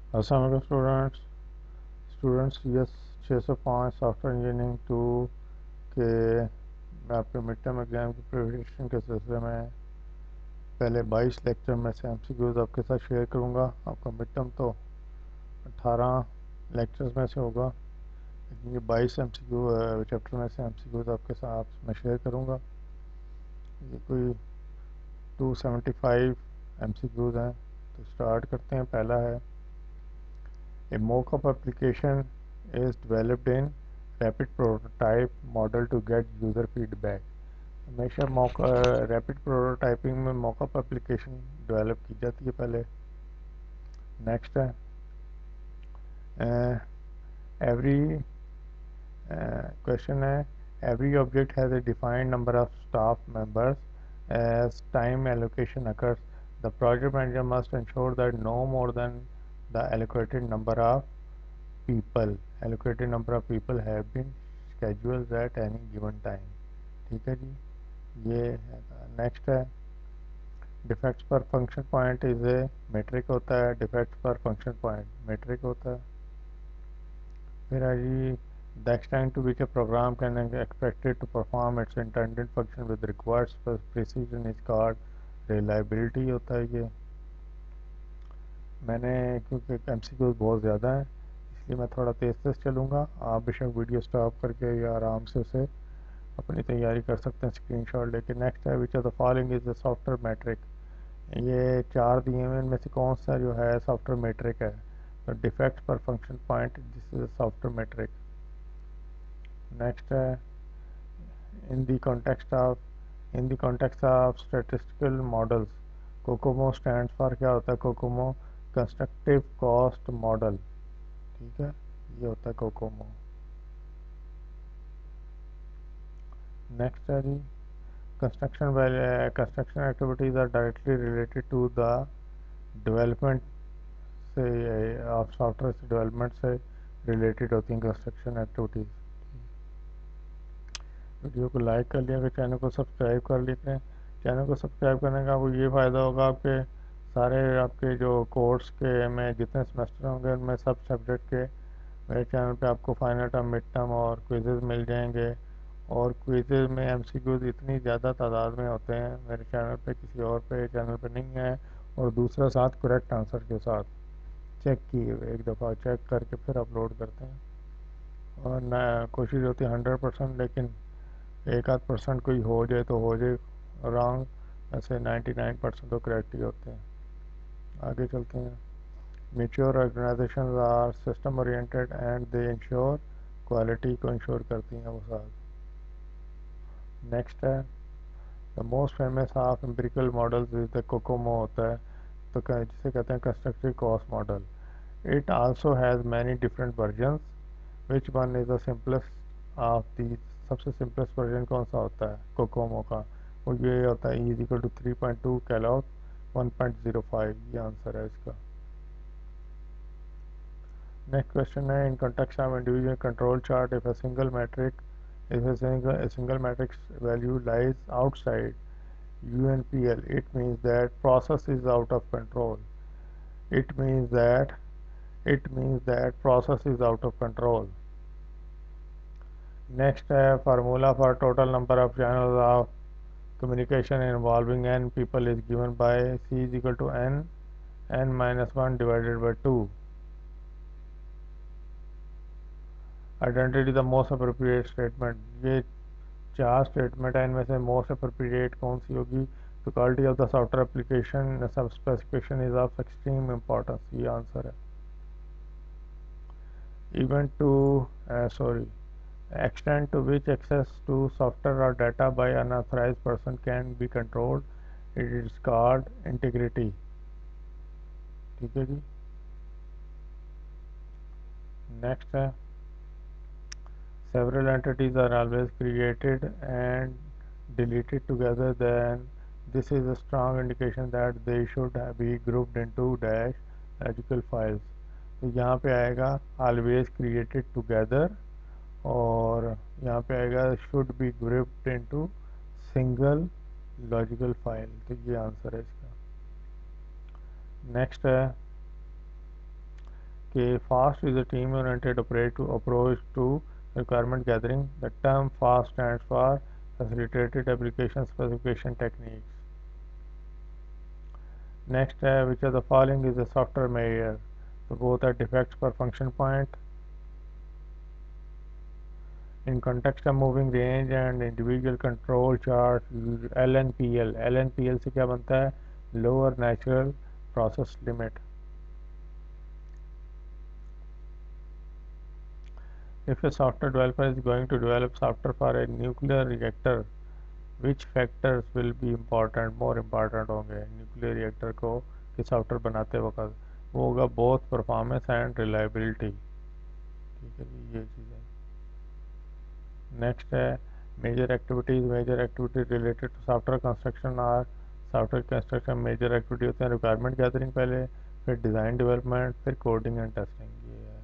अस्सलाम वालेकुम students CS 605 software engineering 2 के मैं आपके मिड टर्म एग्ज़ाम की प्रिपरेशन के सिलसिले में पहले 22 लेक्चर में से MCQs आपके साथ शेयर करूंगा। आपका मिड टर्म तो 18 लेक्चर्स में से होगा, लेकिन ये 22 MCQ चैप्टर में से MCQs आपके साथ मैं शेयर करूंगा। ये कोई 275 MCQs हैं, तो स्टार्ट करते हैं। पहला है, a mock-up application is developed in rapid prototype model to get user feedback। हमेशा रैपिड प्रोटोटाइपिंग में मॉकअप एप्लीकेशन डेवलप की जाती है पहले। नेक्स्ट है, एवरी क्वेश्चन है, every object has a defined number of staff members as time allocation occurs the project manager must ensure that no more than the allocated number of people have been scheduled at any given time। ठीक है जी, ये है। Next है, defects per function point is a metric होता है। Defects per function point metric होता है। फिर है जी, the extent to which a program can expected to perform its intended function with required precision is called reliability होता है ये। मैंने क्योंकि MCQs बहुत ज़्यादा हैं, इसलिए मैं थोड़ा तेज़ तेज़ चलूँगा। आप बेशक वीडियो स्टॉप करके या आराम से उसे अपनी तैयारी कर सकते हैं स्क्रीनशॉट लेके। नेक्स्ट है, which of the following is the software metric. ये चार दिए हुए इनमें से कौन सा जो है सॉफ्टवेयर मैट्रिक है? तो डिफेक्ट पर function point, this is software metric. Next है, in the context of statistical models, COCOMO stands for क्या होता है? COCOMO constructive cost model. ठीक है, ये होता है कोकोमो। नेक्स्ट है जी, construction activities are directly related to the development से ऑफ सॉफ्टवेयर से डेवलपमेंट से रिलेटेड होती हैं कंस्ट्रक्शन एक्टिविटीज़। वीडियो को लाइक कर लिया, फिर चैनल को सब्सक्राइब कर लेते हैं। चैनल को सब्सक्राइब करने का आपको ये फ़ायदा होगा, आपके सारे आपके जो कोर्स के में जितने सेमेस्टर होंगे उनमें सब सब्जेक्ट के मेरे चैनल पे आपको फाइनल टर्म, मिड टर्म और क्विज़ेज़ मिल जाएंगे। और क्विज़ेज़ में MCQs इतनी ज़्यादा तादाद में होते हैं मेरे चैनल पे, किसी और पे चैनल पे नहीं है। और दूसरा साथ करेक्ट आंसर के साथ चेक किए हुए, एक दफ़ा चेक करके फिर अपलोड करते हैं। और न कोशिश होती है 100%, लेकिन एक आध परसेंट कोई हो जाए तो हो जाए रॉन्ग, ऐसे 99% तो करेक्ट ही होते हैं। आगे चलते हैं। Mature organisations are system oriented and they ensure quality को इंश्योर करती हैं वो साथ। नेक्स्ट है, the most famous of empirical models is the COCOMO होता है, तो जिसे कहते हैं constructive cost model. It also has many different versions, which one is the simplest of the. सबसे सिंपलेस्ट वर्जन कौन सा होता है कोकोमो का? वो ये होता है, इज इक्वल टू 3.2 कैलॉग 1.05। ये आंसर है इसका। नेक्स्ट क्वेश्चन है, इन context of individual control chart, if a single matrix if a single matrix value lies outside UNPL, it means that process is out of control। it means that it means that process is out of control। Next है, formula for total number of channels of communication involving n people is given by C is equal to n minus 1 divided by 2। Identity the most appropriate statement। ये चार statement है, इनमें से most appropriate कौन सी होगी? तो quality of the software application सब specification is of extreme importance, ये आंसर है। Event to sorry extent to which access to software or data by unauthorized person can be controlled, it is called integrity। ठीक है जी। Next है, several entities are always created and deleted together, then this is a strong indication that they should be grouped into dash logical files। तो यहाँ पे आएगा always created together, और यहाँ पे आएगा should be grouped into single logical file। तो ये आंसर है इसका। नेक्स्ट है, कि FAST is a team-oriented approach to requirement gathering. The term FAST stands for Facilitated Application Specification Techniques. Next, which of the following is a software measure? So both are defects per function point. In context of moving range and individual control chart, LNPL. LNPL से क्या बनता है? Lower Natural Process Limit. If a software developer is going to develop software for a nuclear reactor, which factors will be important, more important होंगे nuclear reactor को कि software बनाते वक्त? वो होगा बोथ परफॉर्मेंस एंड रिलायबिलिटी। ठीक है जी, ये चीज़ है। नेक्स्ट है major activities related to software construction और सॉफ्टवेयर कंस्ट्रक्शन मेजर एक्टिविटी होते हैं रिक्वायरमेंट गैदरिंग पहले, फिर डिज़ाइन डेवलपमेंट, फिर कोडिंग एंड टेस्टिंग। ये है।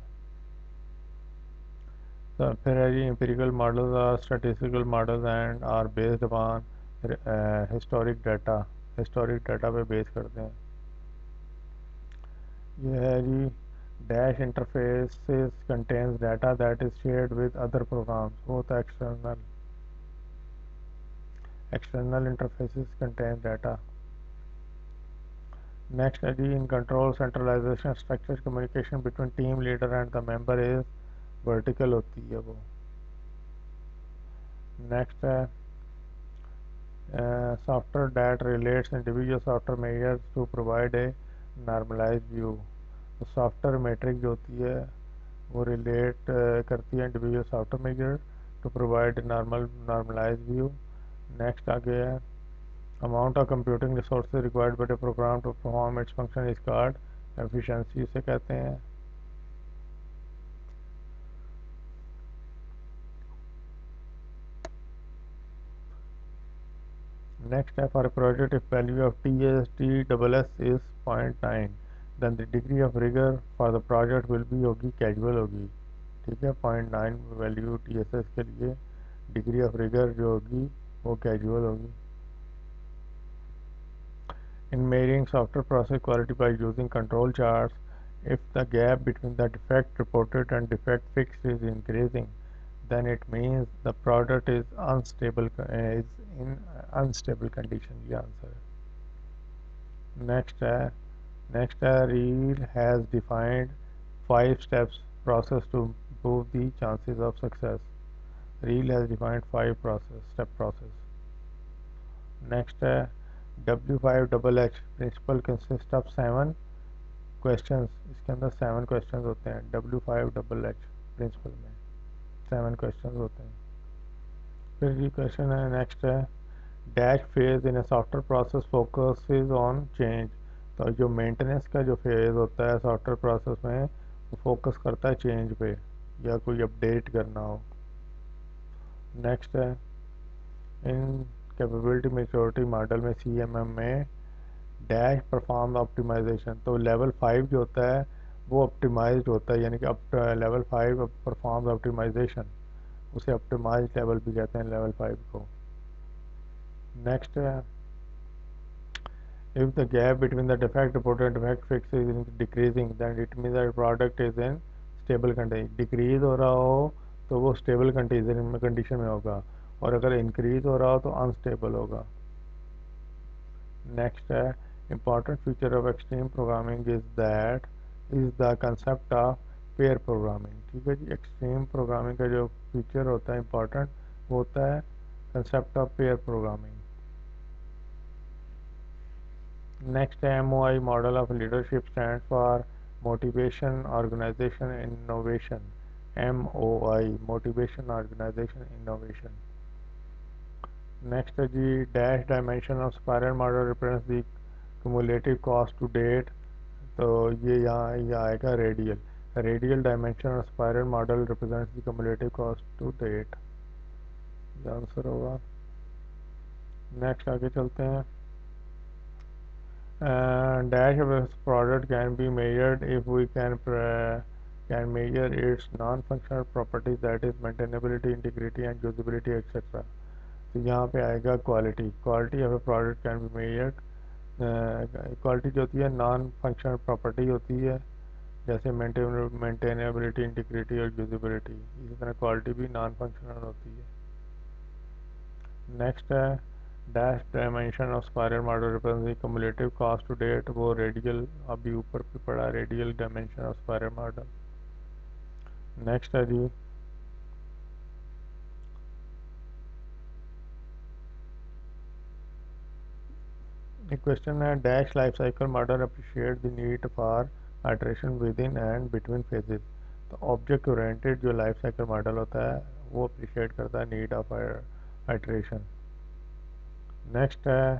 तो फिर है जी एम्पिरिकल मॉडल्स और statistical models and are based upon historic data पे बेस करते हैं। ये है जी dash interfaces contains data that is shared with other programs. वो होता है external interfaces contain data. Next है जी in control centralisation structure communication between team leader and the member is vertical होती है वो। नेक्स्ट है software that relates individual software measures to provide a normalized view। तो सॉफ्टवेयर मैट्रिक जो होती है वो रिलेट करती है individual software measure to provide normalise view. Next आगे है amount of computing resources required by the program to perform its function is called efficiency, इसे कहते हैं। Next, for a project, if value of TSS is 0.9, then the degree of rigor for the project will be होगी casual होगी। ठीक है, 0.9 value TSS के लिए degree of rigour जो होगी वो कैजुअल होगी। In measuring software process quality by using control charts, if the gap between the defect reported and defect fixed is increasing, then it means the product is in unstable condition। ये answer है। Next है reel has defined 5 steps process to improve the chances of success। Reel has defined 5 step process. Next है W5HH principal consist of 7 questions. इसके अंदर 7 questions होते हैं W5HH principal में 7 questions होते हैं। फिर ये क्वेश्चन है नेक्स्ट है dash phase in a software process focuses on change. तो जो मेंटेनेंस का जो फेज होता है सॉफ्टवेयर प्रोसेस में वो फोकस करता है चेंज पे या कोई अपडेट करना हो। नेक्स्ट है इन कैपेबिलिटी मेच्योरिटी मॉडल में CMM में डैश परफॉर्म ऑप्टिमाइजेशन। तो लेवल 5 जो होता है वो ऑप्टिमाइज्ड होता है, यानी कि लेवल 5 परफॉर्म ऑप्टिमाइजेशन, उसे ऑप्टिमाइज लेवल भी कहते हैं लेवल 5 को। नेक्स्ट है if the gap between the defect reported and defect fixed is decreasing then it means that product is in stable condition। Decrease हो रहा हो तो वो स्टेबल कंडीशन में होगा, और अगर इंक्रीज हो रहा हो तो अनस्टेबल होगा। नेक्स्ट है important feature of extreme programming is the concept of pair programming. ठीक है जी, एक्सट्रीम प्रोग्रामिंग का जो फीचर होता है इम्पॉर्टेंट वो होता है concept of pair programming. Next, MOI model of leadership stands for motivation, organization, innovation। MOI motivation, organization, innovation। Next है जी dash dimension of spiral model represents the cumulative cost to date। तो ये आएगा radial dimension of spiral model represents the cumulative cost to date। ये answer होगा। Next आगे चलते हैं। Dash of a product can be measured if we can measure its non-functional properties, that is maintainability, integrity and usability etc। तो यहाँ पे आएगा quality of a product can be measured. Quality जो होती है नॉन फंक्शनल प्रॉपर्टी होती है जैसे मेंटेनेबिलिटी, इंटीग्रिटी और यूजिबिलिटी। इसी तरह क्वालिटी भी नॉन फंक्शनल होती है। नेक्स्ट है dash dimension of spiral model represent cumulative cost to date. वो रेडियल अभी ऊपर भी पड़ा, radial dimension of spiral model. Next है जी एक क्वेश्चन है dash life cycle model appreciate the need for iteration within and between phases. तो ऑब्जेक्ट ओरिएंटेड जो लाइफ साइकिल मॉडल होता है वो अप्रिशिएट करता है नीड ऑफ आइटरेशन। नेक्स्ट है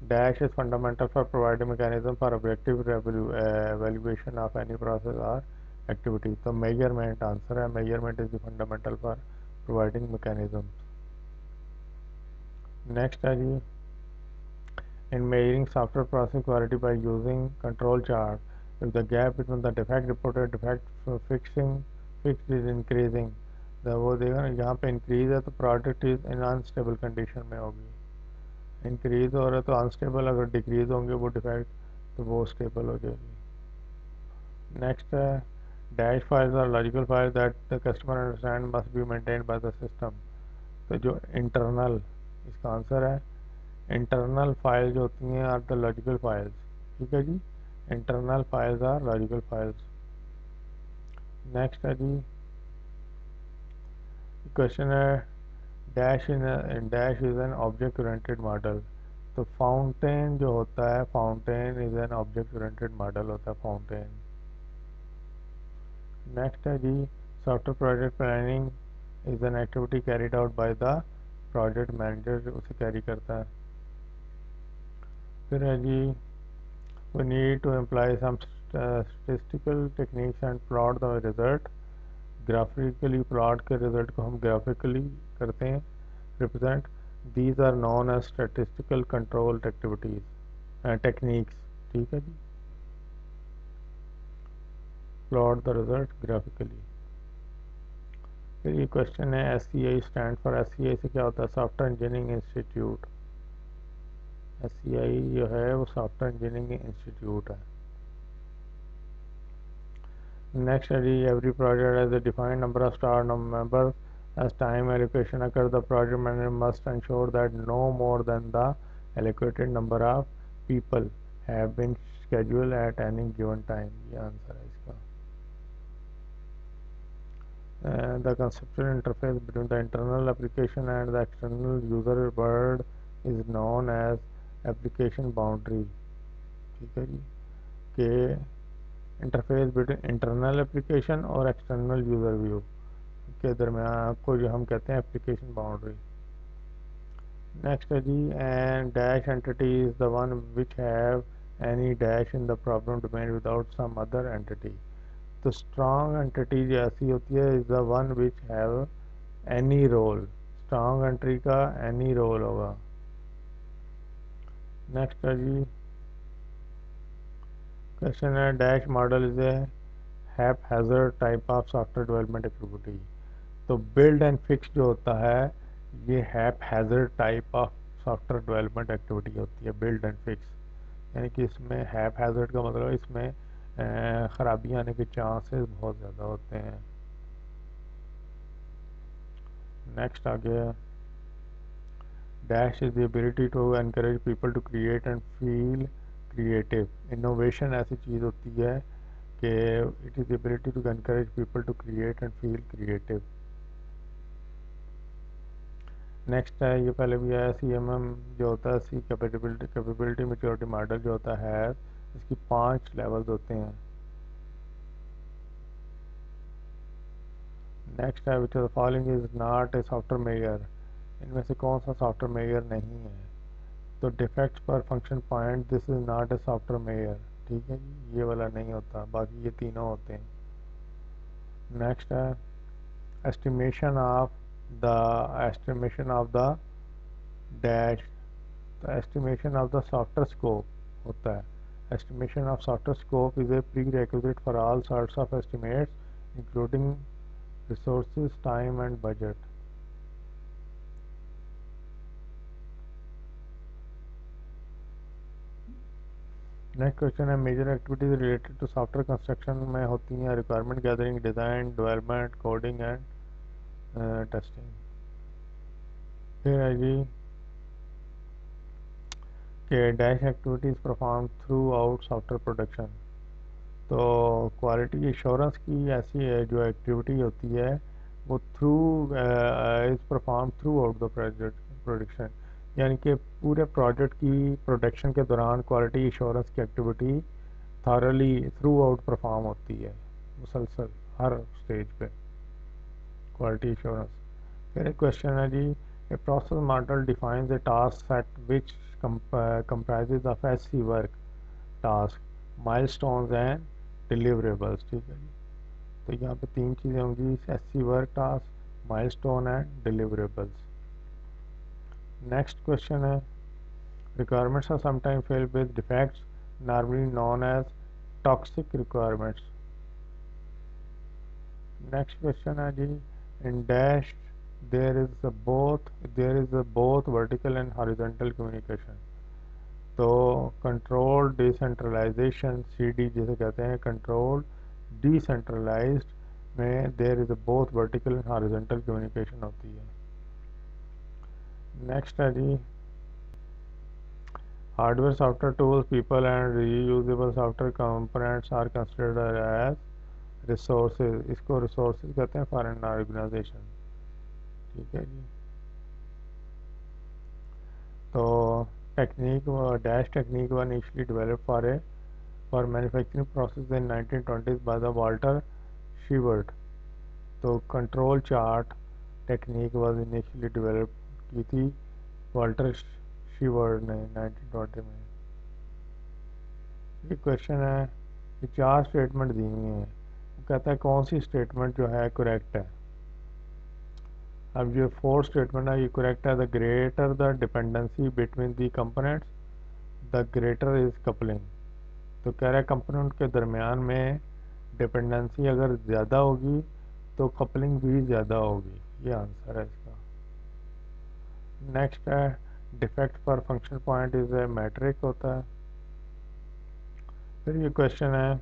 dash is fundamental for providing mechanism for objective evaluation of any process और activity. तो मेजरमेंट आंसर है, measurement is the fundamental for providing mechanism. Next है जी in measuring software processing quality by using control chart. If the gap between the defect reported defect fixed is increasing, तो वो देखो ना यहाँ पे increase है तो product is in unstable condition में होगी। इंक्रीज हो रहा है तो अनस्टेबल, अगर डिक्रीज होंगे वो डिफेक्ट तो वो स्टेबल हो जाएगी। नेक्स्ट है डैश फाइल्स और logical file that the customer understand must be maintained by the system. तो जो इंटरनल, इसका आंसर है इंटरनल फाइल जो होती हैं आर द लॉजिकल फाइल्स। ठीक है जी, internal files are logical files. Next है जी क्वेश्चन है dash is an object oriented model. तो फाउंटेन जो होता है, fountain is an object oriented model होता है फाउंटेन। नेक्स्ट है जी software project planning is an activity carried out by the project manager, उसे कैरी करता है। फिर है जी we need to apply some statistical techniques and plot the result। graphically plot के result को हम graphically करते हैं represent। these are known as statistical control activities techniques। ठीक है जी, plot the result graphically। फिर ये क्वेश्चन है SCI स्टैंड फॉर, SCI से क्या होता है, सॉफ्टवेयर इंजीनियरिंग इंस्टीट्यूट। SCI जो है वो सॉफ्टवेयर इंजीनियरिंग इंस्टीट्यूट है। Next, every project has a defined number of star members. As time allocation occurs, the project manager must ensure that no more than the allocated number of people have been scheduled at any given time। ये answer है इसका। The conceptual interface between the internal application and the external user world is known as application boundary। ठीक है जी, के interface between internal application और external user view के दरमियान को जो हम कहते हैं एप्लीकेशन बाउंड्री। नेक्स्ट है जी and dash entity is the one which have any dash in the problem domain without some other entity. तो स्ट्रॉन्ग एंटिटी जो ऐसी होती है is the one which have any role. Strong entry का any role होगा। Next है जी question है dash model is a haphazard type of software development activity. तो बिल्ड एंड फिक्स जो होता है ये haphazard type of software development activity होती है, बिल्ड एंड फिक्स। यानी कि इसमें हैप हैजर्ड का मतलब इसमें खराबी आने के चांसेस बहुत ज़्यादा होते हैं। नेक्स्ट आ गया dash is the ability to encourage people to create and feel creative. Innovation ऐसी चीज़ होती है कि it is the ability to encourage people to create and feel creative. Next है ये पहले भी आया CMM जो होता है सी कैपेबिलिटी मेच्योरिटी मॉडल जो होता है इसकी 5 लेवल्स होते हैं। नेक्स्ट है which of the following is not a software measure. इनमें से कौन सा सॉफ्टवेयर मेजर नहीं है। तो defects per function point this is not a software measure. ठीक है जी, ये वाला नहीं होता, बाकी ये तीनों होते हैं। नेक्स्ट है एस्टिमेशन ऑफ द डैश। तो estimation of the software scope होता है। estimation of software scope is a prerequisite for all sorts of estimates including resources, time and budget। Next question है major activities related to software construction में होती हैं requirement gathering, design, development, coding and testing. फिर है जी कि dash activities perform throughout software production. तो quality assurance की ऐसी है जो एक्टिविटी होती है वो through is perform throughout the project production, यानी कि पूरे प्रोजेक्ट की प्रोडक्शन के दौरान क्वालिटी एश्योरेंस की activity thoroughly throughout perform होती है, मुसलसल हर स्टेज पे क्वालिटी एश्योरेंस। फिर एक क्वेश्चन है जी a process model defines a task set which comprises of SC work, task, milestones and deliverables. ठीक है जी, तो यहाँ पे तीन चीज़ें होंगी, SC work, task, milestone and deliverables. Next question है requirements are sometimes filled with defects normally known as toxic requirements। Next question है जी in dash there is a both vertical and horizontal communication. तो control decentralization CD जिसे कहते हैं control decentralized में there is a both vertical and horizontal communication होती है। Next है जी hardware software tools people and reusable software components are considered as resources. इसको रिसोर्सेज कहते हैं फॉर एन ऑर्गेनाइजेशन। ठीक है जी, तो technique dash technique one initially develop for manufacturing process in 1920s by the Walter Shewhart. तो control chart technique was initially develop की थी वाल्टर शीवर्ट ने 1920 में। ये क्वेश्चन है कि चार स्टेटमेंट दी हुई हैं, वो कहता है कौन सी स्टेटमेंट जो है करेक्ट है। अब जो फोर्थ स्टेटमेंट है ये करेक्ट है, the greater the dependency between the components the greater is coupling. तो कह रहा है कंपोनेंट के दरमियान में डिपेंडेंसी अगर ज़्यादा होगी तो कपलिंग भी ज़्यादा होगी, ये आंसर है इसका। नेक्स्ट है डिफेक्ट पर function point is a metric होता है। फिर ये क्वेश्चन है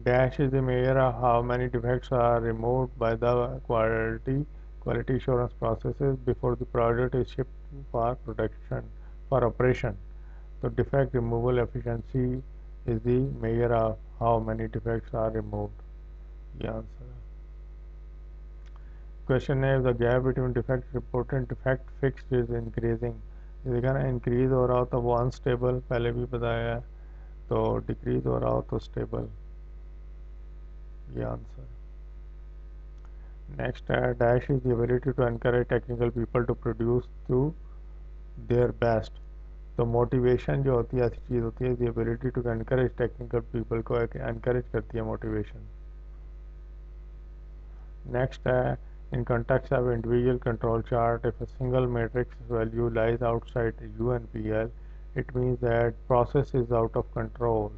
dash is a measure of how many defects are removed by the quality assurance processes before the product is shipped for production for operation. तो defect removal efficiency is the measure of how many defects are removed, ये answer है। Question है the gap between defect reported defect fixed is increasing. देखा ना, increase हो रहा हो तो वो अनस्टेबल, पहले भी बताया है, तो डिक्रीज हो रहा हो तो स्टेबल, ये आंसर। नेक्स्ट है dash is the ability to encourage technical people to produce to their best. तो मोटिवेशन जो होती है ऐसी चीज़ होती है the ability to encourage technical people को एनकरेज करती है मोटिवेशन। नेक्स्ट है in context of individual control chart, if a single matrix value lies outside UNPL, it means that process is out of control.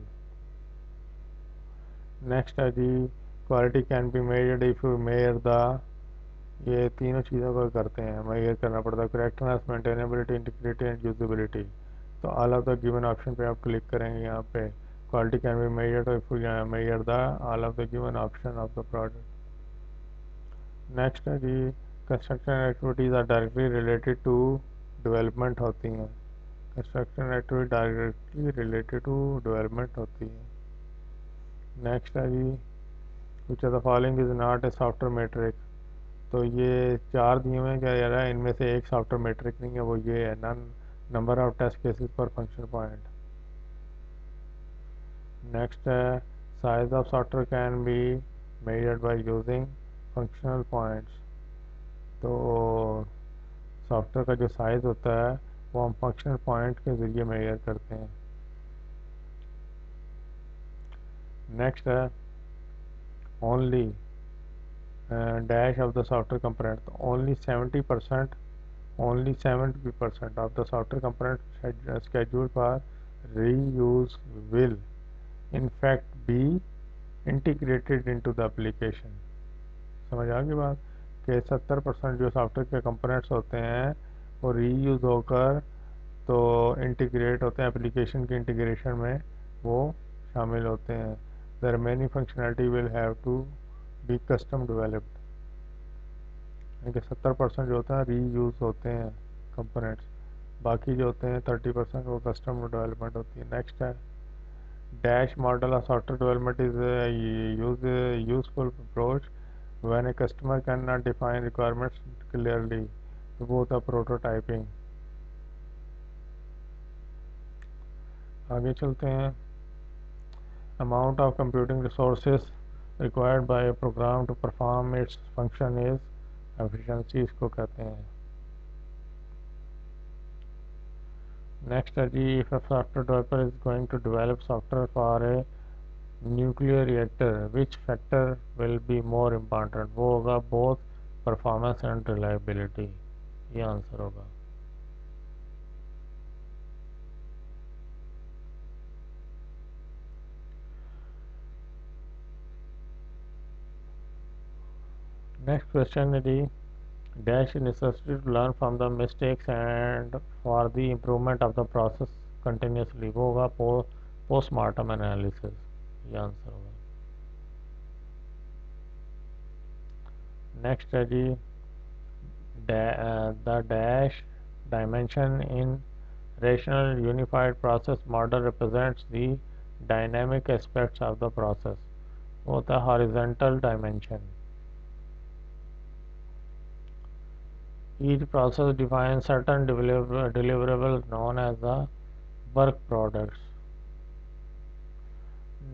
Next है जी quality can be measured if you measure the, ये तीनों चीज़ों को करते हैं, major करना पड़ता है, correctness, maintainability, integrity and usability. तो all of the given option पे आप क्लिक करेंगे यहाँ पे, quality can be measured if you measure the all of the given option of the product. Next है जी construction activities are directly related to development होती हैं। Construction activity directly related to development होती है। Next है जी which of the following is not a software metric. तो ये चार दिए हुए हैं, क्या कह रहा है इनमें से एक सॉफ्टवेयर मैट्रिक नहीं है, वो ये है none number of test cases per function point. Next है size of software can be measured by using functional points. तो सॉफ्टवेयर का जो साइज़ होता है वो हम फंक्शनल पॉइंट के ज़रिए मेजर करते हैं। नेक्स्ट है only dash of the software component. तो only 70% of the software component scheduled for reuse will in fact be integrated into the application। समझ आ गई बात कि 70% जो सॉफ्टवेयर के कंपोनेंट्स होते हैं वो रीयूज होकर तो इंटीग्रेट होते हैं, एप्लीकेशन की इंटीग्रेशन में वो शामिल होते हैं। The remaining functionality will have to be custom developed, यानी कि 70% जो होता है री यूज़ होते हैं कंपोनेंट्स, बाकी जो होते हैं 30% वो कस्टम डेवलपमेंट होती है। नेक्स्ट है dash model of software development is useful approach when a customer can not define requirements clearly, तो वो होता है प्रोटोटाइपिंग। आगे चलते हैं। Amount of computing resources required by a program to perform its function is efficiency, इसको कहते हैं। नेक्स्ट है जी, if a software developer is going to develop software for a nuclear reactor which factor will be more important, वो होगा both performance and reliability, ये answer होगा। Next question है जी, dash is necessary to learn from the mistakes and for the improvement of the process continuously, वो होगा postmortem analysis, ये answer होगा। Next है जी, the dash dimension in rational unified process model represents the dynamic aspects of the process, वो होता है horizontal dimension। Each process defines certain deliverables known as the work products।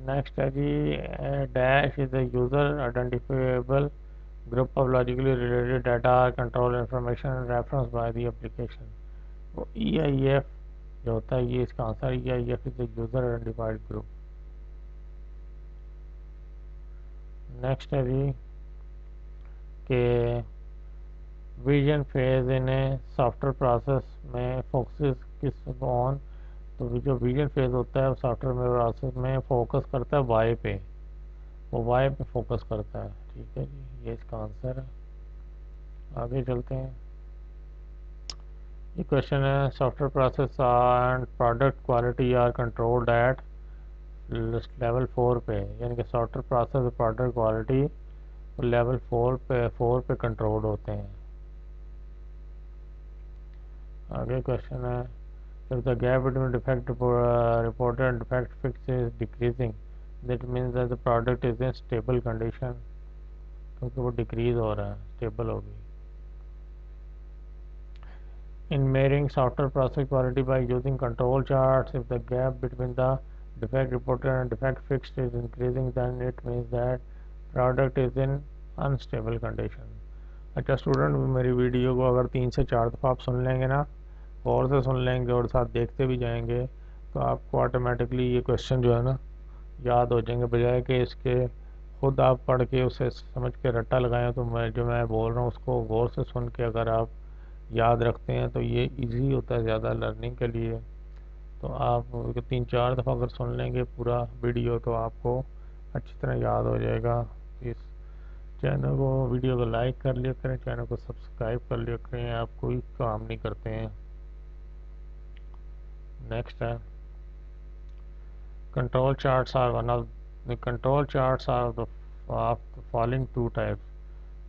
Next है जी, dash is a user identifiable group of logically related data control information referenced by the application, वो EIF जो होता है, ये इसका answer. EIF is a user identified group। Next है जी कि vision phase in a software process में फोकस किस ऑन, तो जो विजन फेज होता है सॉफ्टवेयर में प्रोसेस में फोकस करता है वाई पे, वो वाई पे फोकस करता है। ठीक है जी, ये इसका आंसर है। आगे चलते हैं। ये क्वेश्चन है, software process and product quality are controlled at level 4 पे, यानी कि सॉफ्टवेयर प्रोसेस और प्रोडक्ट क्वालिटी लेवल 4 पे कंट्रोल होते हैं। आगे क्वेश्चन है, if the gap between defect reported and defect fixed is decreasing, that means that the product is in stable condition, क्योंकि वो डिक्रीज हो रहा है, स्टेबल होगी। In measuring software process quality by using control charts, if the gap between the defect reported and defect fixed is increasing, then it means that product is in unstable condition। अच्छा student, मेरी video को अगर 3 से 4 दफ़ा आप सुन लेंगे ना, गौर से सुन लेंगे और साथ देखते भी जाएंगे, तो आपको ऑटोमेटिकली ये क्वेश्चन जो है ना याद हो जाएंगे, बजाय कि इसके खुद आप पढ़ के उसे समझ के रट्टा लगाएं। तो मैं बोल रहा हूँ उसको गौर से सुन के अगर आप याद रखते हैं तो ये इजी होता है ज़्यादा लर्निंग के लिए। तो आप 3-4 दफ़ा अगर सुन लेंगे पूरा वीडियो तो आपको अच्छी तरह याद हो जाएगा। इस चैनल को, वीडियो को लाइक कर लिया करें, चैनल को सब्सक्राइब कर लिया करें, आप कोई काम नहीं करते हैं। नेक्स्ट है, control charts are one of the control charts are of the following two types,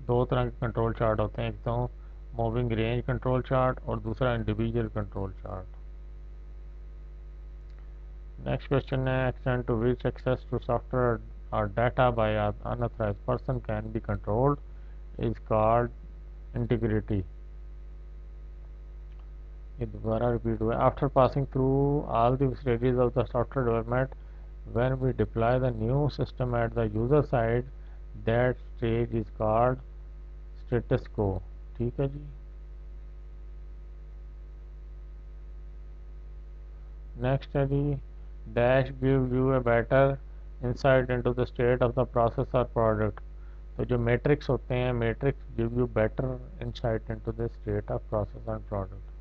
दो तरह के कंट्रोल चार्ट होते हैं, एक तो मूविंग रेंज कंट्रोल चार्ट और दूसरा individual control chart. Next question है, extend to which access to software और data by unauthorized person can be controlled is called integrity. ये दोबारा रिपीट हुआ, after passing through all the stages of the software development when we deploy the new system at the user side, that stage is called status quo। ठीक है जी। Next है जी, dash give you a better insight into the state of the process और product, तो जो metrics होते हैं, metrics give you better insight into the state of process and product.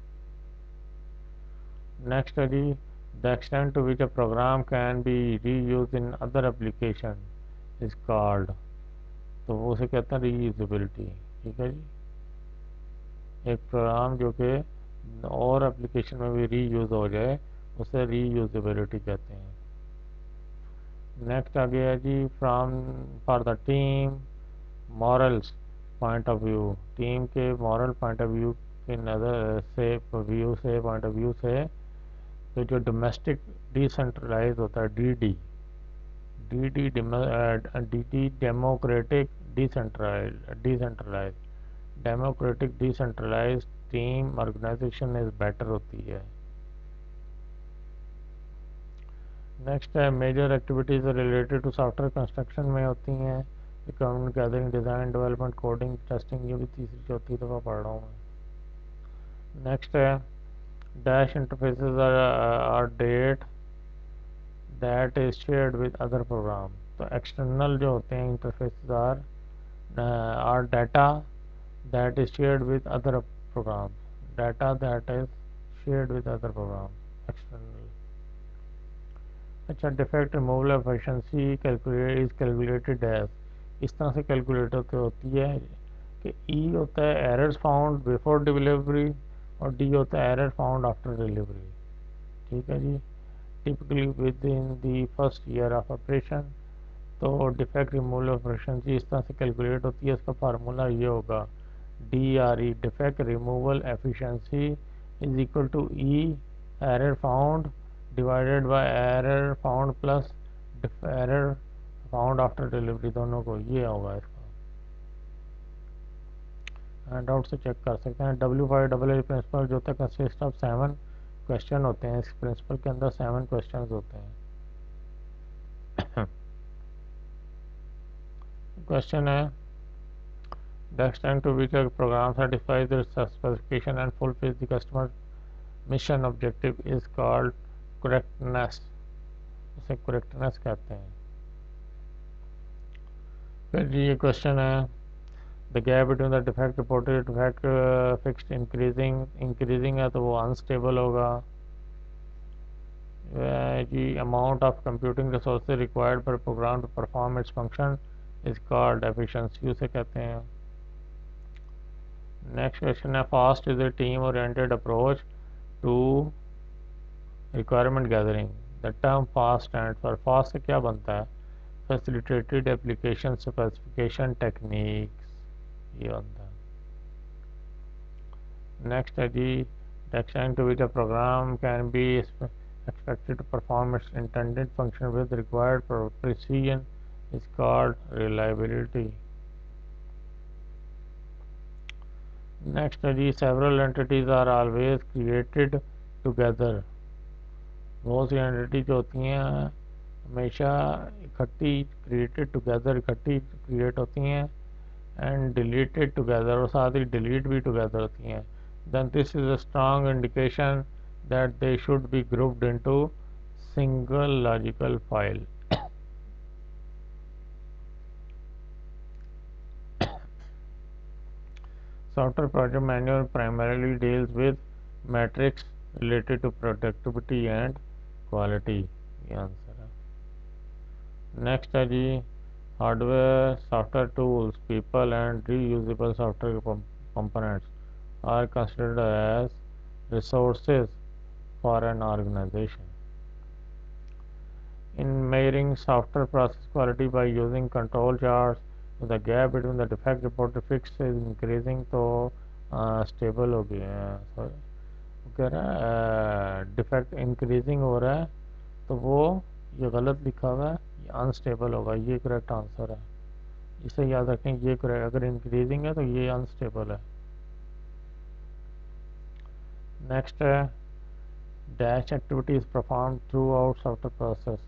Next है जी, the extent to which a program can be reuse in other application is called, तो वो उसे कहते हैं रीयूजेबिलिटी। ठीक है जी, एक प्रोग्राम जो कि और एप्लीकेशन में भी रीयूज़ हो जाए, उसे रीयूजेबिलिटी कहते हैं। नेक्स्ट आ गया जी, from for the team morals point of view. Team के मॉरल पॉइंट ऑफ व्यू के नज़र से पॉइंट ऑफ व्यू से, तो जो डोमेस्टिक डिसेंट्रलाइज होता है, D democratic decentralise team organisation is better होती है। नेक्स्ट है, major activities related to software construction में होती हैं, requirement gathering, design, development, coding, testing, ये भी तीसरी चौथी दफ़ा पढ़ रहा हूँ मैं। नेक्स्ट है, dash interfaces are data that is shared with other program. तो एक्सटर्नल जो होते हैं interfaces are data that is shared with other program, data that is shared with other program external. अच्छा, defect removal efficiency calculate is calculated as, इस तरह से calculate होती है कि ई होता है एरर्स फाउंड बिफोर डिलीवरी और डी होता है एरर फाउंड आफ्टर डिलीवरी। ठीक है जी, typically within the first year of operation. तो डिफेक्ट रिमूवल एफिशिएंसी इस तरह से कैलकुलेट होती है, इसका फार्मूला ये होगा, D R E defect removal efficiency is equal to E error found divided by error found plus error found after delivery, दोनों को, ये होगा इसका। हैंडआउट से चेक कर सकते हैं। W5AA प्रिंसिपल जो होता है कंसिस्ट ऑफ 7 क्वेश्चन होते हैं, इस प्रिंसिपल के अंदर 7 क्वेश्चन होते हैं। क्वेश्चन है, the extent to which a program satisfies the specification and fulfills the customer mission objective is called correctness, इसे correctness कहते हैं। फिर जी ये क्वेश्चन है, the gap between the defect reported defect fixed increasing है तो वो unstable होगा। जी amount of computing resources required per program to perform its function is called efficiency, उसे कहते हैं। नेक्स्ट क्वेश्चन है, FAST is a team oriented approach to requirement gathering. The term FAST stand for, FAST से क्या बनता है, facilitated application specification techniques, ये बनता है। नेक्स्ट है जी, the extent to which a program can be expected to perform its intended function with required precision is called reliability. Next है जी, several entities are always created together। बहुत सी entity जो होती हैं हमेशा इकट्ठी, क्रिएटेड टुगेदर, इकट्ठी क्रिएट होती हैं, एंड डिलीटेड टुगेदर, और साथ ही डिलीट भी टुगेदर होती हैं। Then this is a strong indication that they should be grouped into single logical file. Software project manual primarily deals with metrics related to productivity and quality, ये answer है। Next है जी, hardware software tools people and reusable software components are considered as resources for an organization. In measuring software process quality by using control charts, the gap between the defect reported fixed is increasing, तो stable हो गया है, sorry कह रहा है defect increasing हो रहा है, तो वो ये गलत लिखा हुआ है, ये अनस्टेबल होगा, ये करेक्ट आंसर है। इसे याद रखें, ये करेक्ट, अगर इंक्रीजिंग है तो ये अनस्टेबल है। नेक्स्ट है, dash activity is perform throughout software process.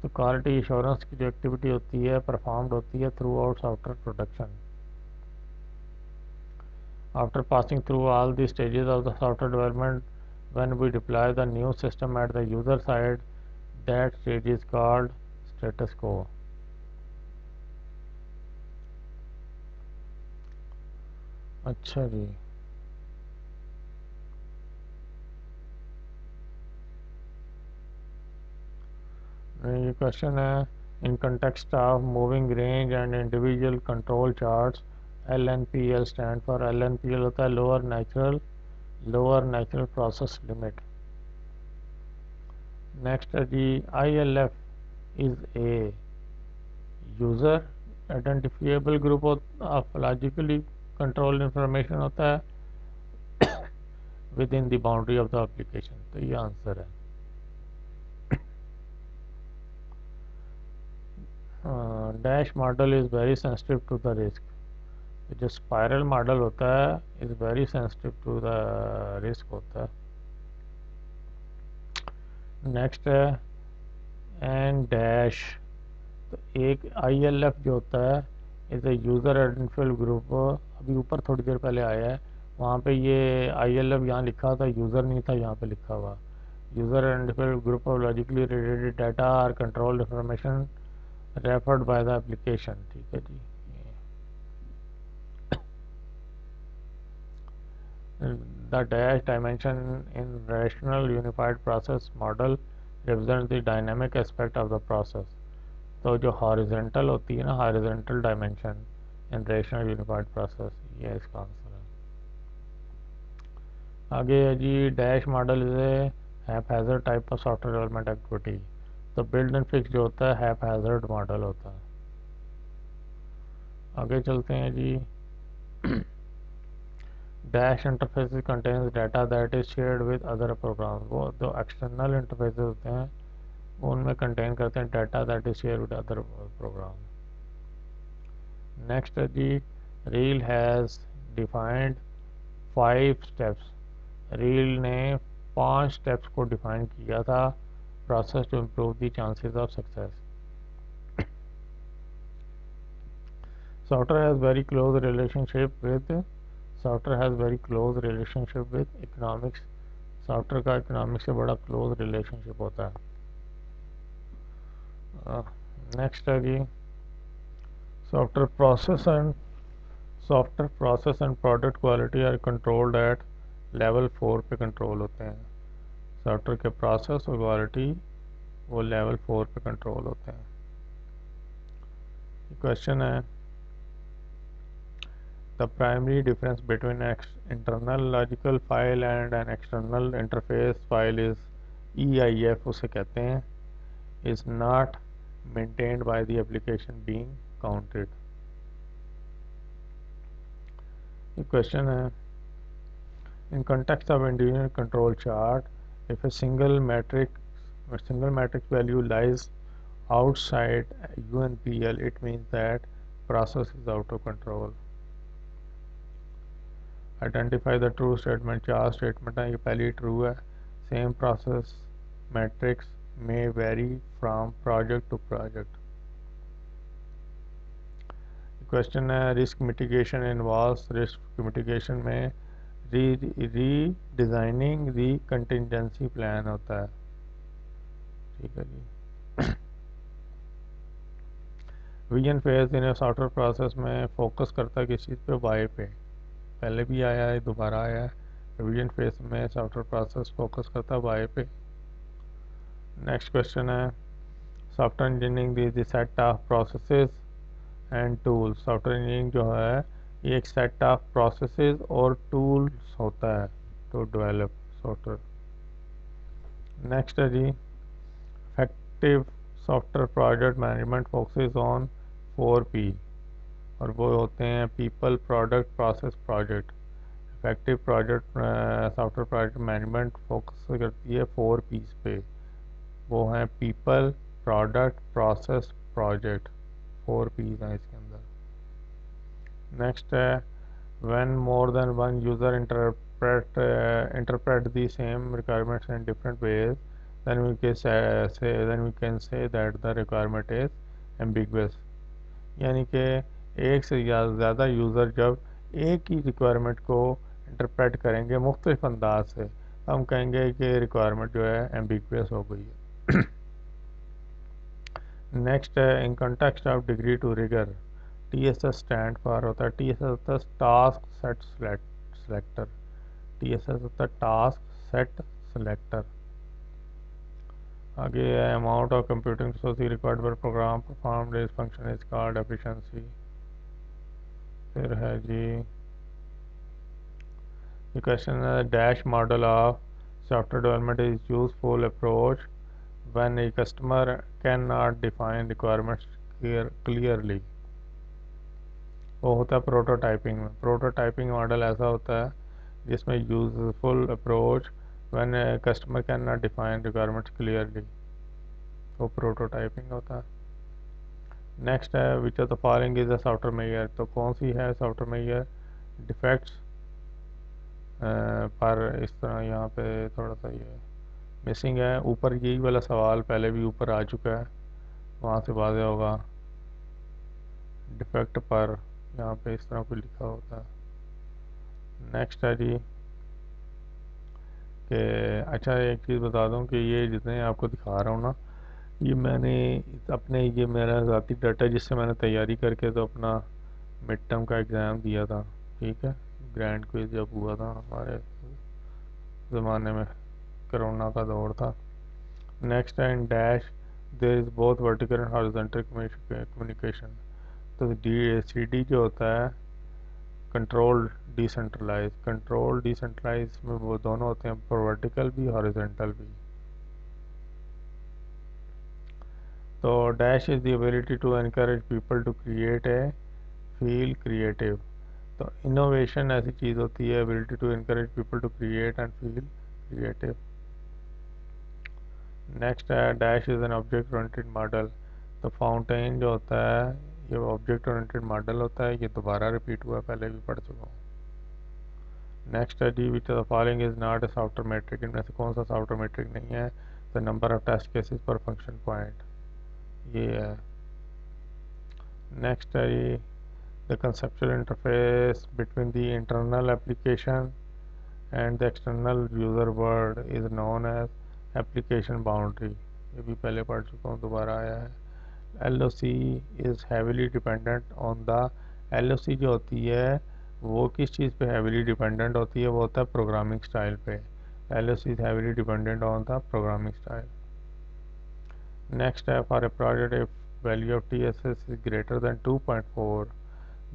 तो क्वालिटी इंश्योरेंस की जो एक्टिविटी होती है परफॉर्म्ड होती है through out software production. After passing through all the stages of the software development, when we deploy the new system at the user side, that stage is called status quo। अच्छा जी, ये question है, in context of moving range and individual control charts, L N P L stand for, L N P L होता है lower natural lower natural process limit. Next है जी ILF is a user identifiable group of logically controlled information होता है within the boundary of the application. तो ये answer है। Dash model is very sensitive to the risk. जो spiral model होता है is very sensitive to the risk होता है। नेक्स्ट है एंड डैश। तो एक ILF जो होता है is a user identified group. अभी ऊपर थोड़ी देर पहले आया है, वहाँ पे ये ILF यहाँ लिखा था, यूज़र नहीं था यहाँ पे लिखा हुआ। User identified group of logically related data और control information referred by the application. ठीक है जी। The dash dimension in rational unified process model represents the dynamic aspect of the process। तो जो हॉरिजेंटल होती है ना, horizontal dimension in rational unified process, ये इसका आंसर है। आगे है जी dash model is a haphazard type of software development activity. तो बिल्ड एंड फिक्स जो होता है हैपहैज़र्ड मॉडल होता है। आगे चलते हैं जी। Dash interface contains data that is shared with other program. वो जो एक्सटर्नल इंटरफेस होते हैं वो उनमें कंटेन करते हैं data that is share with other program. Next है जी Reel has defined 5 steps. Reel ने 5 स्टेप्स को डिफाइन किया था process to improve the chances of success. Software has very close relationship with software has very close relationship with economics. Software का economics से बड़ा close relationship होता है। Next है जी software process and product quality are controlled at level 4 पे control होते हैं। सॉफ्टवेयर के प्रोसेस और क्वालिटी वो लेवल 4 पे कंट्रोल होते हैं। क्वेश्चन है the primary difference between internal logical file and an external interface file is EIF उसे कहते हैं is not maintained by the application being counted. Question है in context of individual control chart, if a single matrix value lies outside UNPL, it means that process is out of control. Identify the true statement। 4 statement है, ये पहली true है। Same process metrics may vary from project to project। Question है risk mitigation involves. Risk mitigation में redesigning the contingency plan होता है। ठीक है जी। Vision phase in software process में फोकस करता है किस चीज़ पे? वाई पे। पहले भी आया है, दोबारा आया है। विजन फेज में सॉफ्टवेयर प्रोसेस फोकस करता है वाई पे। नेक्स्ट क्वेश्चन है software engineering the set of processes and tools. Software engineering जो है ये एक सेट ऑफ प्रोसेसेस और टूल्स होता है टू डेवलप सॉफ्टवेयर। नेक्स्ट है जी effective software project management focuses on 4P और वो होते हैं people, product, process, project. Effective project software project management focus करती है 4P's पे। वो हैं people, product, process, project. 4P's हैं इसके अंदर। नेक्स्ट है when more than one user interpret the same requirements in different ways, then we can say that the requirement is ambiguous। यानी कि एक से ज़्यादा यूज़र जब एक ही रिक्वायरमेंट को इंटरप्रेट करेंगे मुख्तलिफ अंदाज से, तो हम कहेंगे कि रिक्वायरमेंट जो है एम्बिगुअस हो गई है। नेक्स्ट है in context of degree to rigour. TSS stand for होता है, TSS होता है टास्क सेट सेलेक्टर। TSS होता है टास्क सेट सेलेक्टर। आगे है amount of computing resource required for program performed is function is called efficiency. फिर है जी The question is dash model of software development is useful approach when a customer cannot define requirements clearly. वो होता है prototyping में। Prototyping model ऐसा होता है जिसमें useful approach when customer can not define requirements clearly, वो प्रोटोटाइपिंग होता है। नेक्स्ट है which of the following is the software measure, तो कौन सी है सॉफ्टवेयर मेजर डिफेक्ट्स पर। इस तरह यहाँ पे थोड़ा सा ये मिसिंग है। ऊपर यही वाला सवाल पहले भी ऊपर आ चुका है, वहाँ से वाज़ेह होगा। डिफेक्ट पर यहाँ पे इस तरह कोई लिखा होता है। नेक्स्ट है जी कि अच्छा एक चीज़ बता दूं कि ये जितने आपको दिखा रहा हूँ ना, ये मैंने अपने, ये मेरा ज़ाती डाटा जिससे मैंने तैयारी करके तो अपना मिड टर्म का एग्ज़ाम दिया था, ठीक है। ग्रैंड क्विज जब हुआ था हमारे ज़माने में, कोरोना का दौर था। नेक्स्ट है इन dash there is both vertical and horizontal communication, तो डी सी डी जो होता है कंट्रोल डिसेंट्रलाइज में वो दोनों होते हैं, पर वर्टिकल भी हॉरिजॉन्टल भी। तो dash is the ability to encourage people to create a feel creative, तो इनोवेशन ऐसी चीज़ होती है, ability to encourage people to create and feel creative. Next है dash is an object oriented model, तो फाउंटेन जो होता है ये ऑब्जेक्ट ओरिएंटेड मॉडल होता है, ये दोबारा रिपीट हुआ, पहले भी पढ़ चुका हूँ। नेक्स्ट है D which of the following is not a software metric, इनमें से कौन सा सॉफ्टवेयर मैट्रिक नहीं है, the number of test cases per function point, ये है। नेक्स्ट है ये the conceptual interface between the internal application and the external user world is known as application boundary, ये भी पहले पढ़ चुका हूँ, दोबारा आया है। LOC is heavily dependent on the, LOC जो होती है वो किस चीज़ पे हैविली डिपेंडेंट होती है, वो होता है प्रोग्रामिंग स्टाइल पे। LOC is heavily dependent on the programming style. Next है for a project if value of TSS is greater than 2.4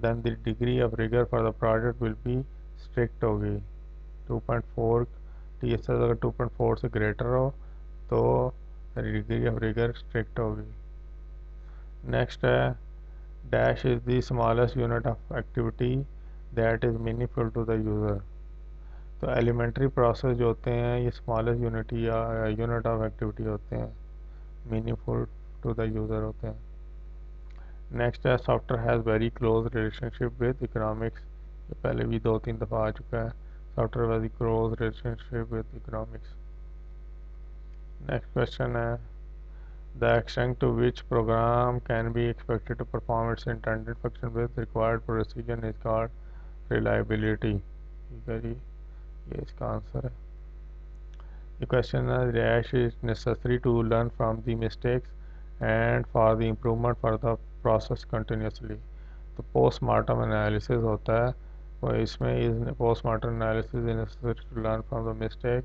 then the degree of rigor for the project will be strict होगी। 2.4 TSS अगर 2.4 से greater हो तो degree of rigor strict होगी। Next है dash is the smallest unit of activity that is meaningful to the user, तो elementary process जो होते हैं ये स्मॉलेस्ट यूनिट या यूनिट ऑफ एक्टिविटी होते हैं, मीनिंगफुल टू द यूज़र होते हैं। नेक्स्ट है software has very close relationship with economics, ये पहले भी 2-3 दफ़ा आ चुका है, software very close relationship with economics. Next question है the extent to which program can be expected to perform its intended function with required precision is called reliability, ठीक है जी, ये इसका आंसर है। The question is dash is necessary to learn from the mistakes and for the improvement for the process continuously, तो postmortem analysis होता है, वो इसमें is postmortem analysis is necessary to learn from the mistake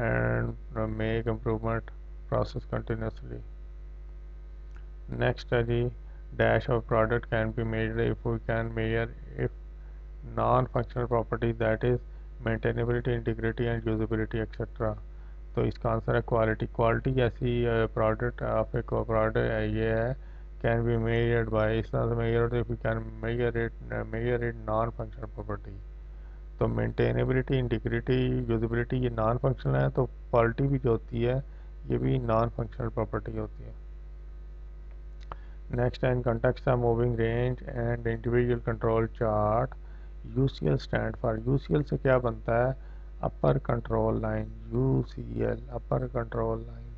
and make improvement process continuously. Next है जी dash of product can be measured if we can measure if non functional properties that is maintainability, integrity and usability etcetera, तो इसका answer है quality. Quality ऐसी product of a product ये है can be measured by, इस तरह से major if we can measure it non functional property, तो मेंटेनेबिलिटी, इंटीग्रिटी, यूजेबिलिटी ये नॉन फंक्शनल है, तो क्वालिटी भी जो होती है ये भी नॉन फंक्शनल प्रॉपर्टी होती है। Next, in context of moving range and individual control chart, UCL stand for, UCL से क्या बनता है, upper control line, UCL upper control line.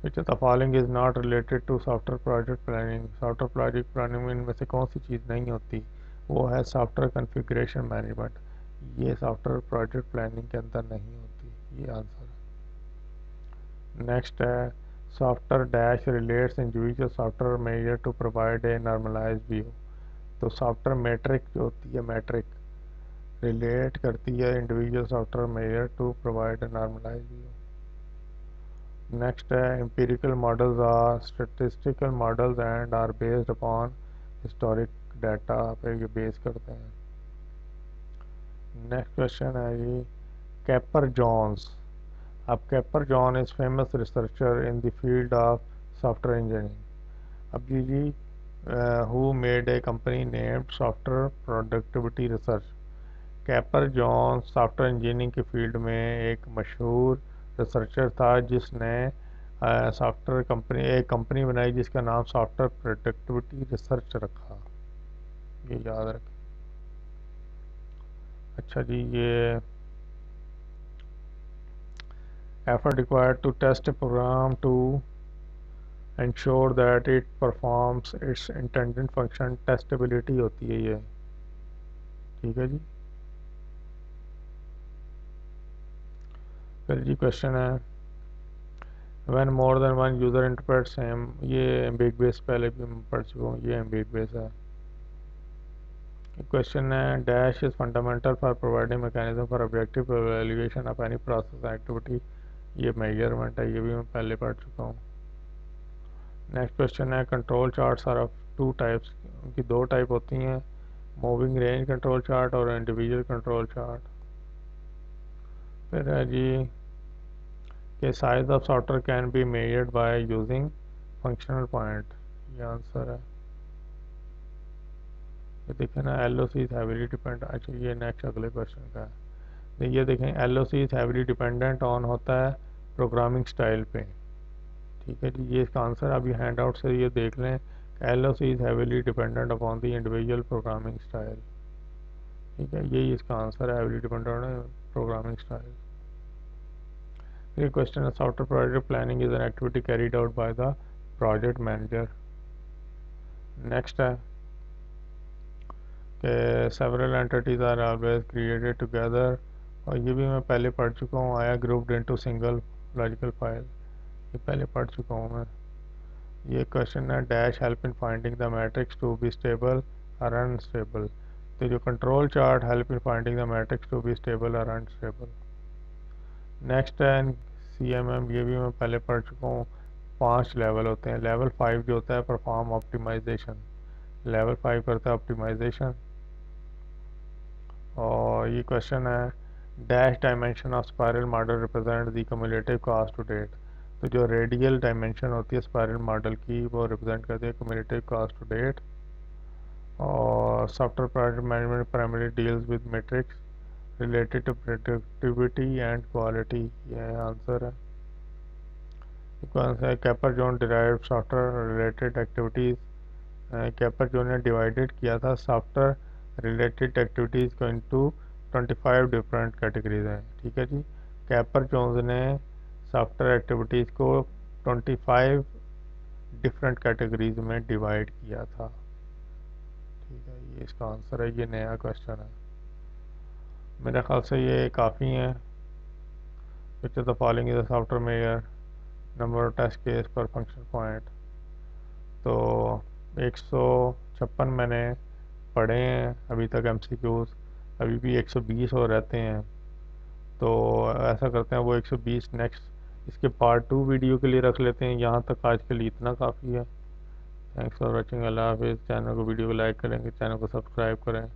Which of the following is not related to software project planning, software project planning में इनमें से कौन सी चीज़ नहीं होती, वो है सॉफ्टवेयर कॉन्फ़िगरेशन मैनेजमेंट, ये सॉफ्टवेयर प्रोजेक्ट प्लानिंग के अंदर नहीं होती, ये आंसर है। नेक्स्ट है software dash relates individual software measure to provide a normalize view, तो सॉफ्टवेयर मैट्रिक जो होती है, मैट्रिक रिलेट करती है individual software measure to provide a normalize view. Next है empirical models are statistical models and are based upon historic data पे ये base करते हैं। नेक्स्ट क्वेश्चन है जी, कैपर जॉन्स। अब Capers Jones is famous researcher in the field of software engineering. अब जी who made a company named software productivity research. Capers Jones software engineering की फील्ड में एक मशहूर रिसर्चर था जिसने सॉफ्टवेयर कंपनी एक कंपनी बनाई जिसका नाम सॉफ्टवेयर प्रोडक्टिविटी रिसर्च रखा। ये याद रखें। अच्छा जी, ये effort required to test a program to ensure that it performs its intended function, testability होती है ये। ठीक है जी। फिर जी क्वेश्चन है, when more than one user interprets same, ये ambiguous पहले भी मैं पढ़ चुका हूँ, ये ambiguous है। क्वेश्चन है, dash is fundamental for providing mechanism for objective evaluation of any process activity, ये measurement है, ये भी मैं पहले पढ़ चुका हूँ। नेक्स्ट क्वेश्चन है, control charts are of two types, उनकी दो टाइप होती हैं, मूविंग रेंज कंट्रोल चार्ट और इंडिविजुअल कंट्रोल चार्ट। फिर है जी कि size of software can be measured by using functional point, ये आंसर है। ये देखें ना, L O C is heavily depend, अच्छा ये नेक्स्ट अगले क्वेश्चन का है। ये देखें, L O C is heavily dependent on होता है प्रोग्रामिंग स्टाइल पे। ठीक है जी, ये इसका आंसर अभी हैंड आउट से ये देख लें, L O C is heavily dependent upon the individual programming style. ठीक है, यही इसका आंसर है, हैवीली डिपेंडेंट है प्रोग्रामिंग स्टाइल। फिर क्वेश्चन है, software project planning is an activity carried out by the project manager. Next है कि several entities are always created together, और ये भी मैं पहले पढ़ चुका हूँ, आया grouped into single logical file, ये पहले पढ़ चुका हूँ मैं। ये क्वेश्चन है, dash help in finding the matrix to be stable और अनस्टेबल। तो जो control chart help in finding the matrix to be stable और अनस्टेबल। नेक्स्ट है सी एम एम, ये भी मैं पहले पढ़ चुका हूँ। 5 लेवल होते हैं, लेवल 5 जो होता है परफॉर्म ऑप्टिमाइजेशन, लेवल 5 करता है ऑप्टिमाइजेशन। और ये क्वेश्चन है, dash dimension of spiral model represent the cumulative cost to date. तो जो रेडियल डायमेंशन होती है स्पायरल मॉडल की, वो रिप्रेजेंट करती है क्यूमुलेटिव कॉस्ट टू डेट। और software project management primary deals with metrics related to productivity and quality, ये आंसर है। कौन सा है, Capers Jones derived software related activities. Capers Jones ने डिवाइडेड किया था सॉफ्टवेयर रिलेटेड एक्टिविटीज़ को इनटू 25 डिफरेंट कैटेगरीज हैं। ठीक है जी, कैपर जोन्स ने सॉफ्टवेयर एक्टिविटीज़ को 25 डिफरेंट कैटेगरीज में डिवाइड किया था। ठीक है, ये इसका आंसर है, ये नया क्वेश्चन है। मेरे ख्याल से ये काफ़ी है। Which of the following is the software measure number of test case per function point. तो 156 मैंने पढ़े हैं अभी तक एमसीक्यूज, अभी भी 120 और रहते हैं। तो ऐसा करते हैं, वो 120 नेक्स्ट इसके पार्ट 2 वीडियो के लिए रख लेते हैं। यहाँ तक आज के लिए इतना काफ़ी है। थैंक्स फॉर वॉचिंग, अल्लाह हाफिज़। चैनल को वीडियो को लाइक करेंगे, चैनल को सब्सक्राइब करें।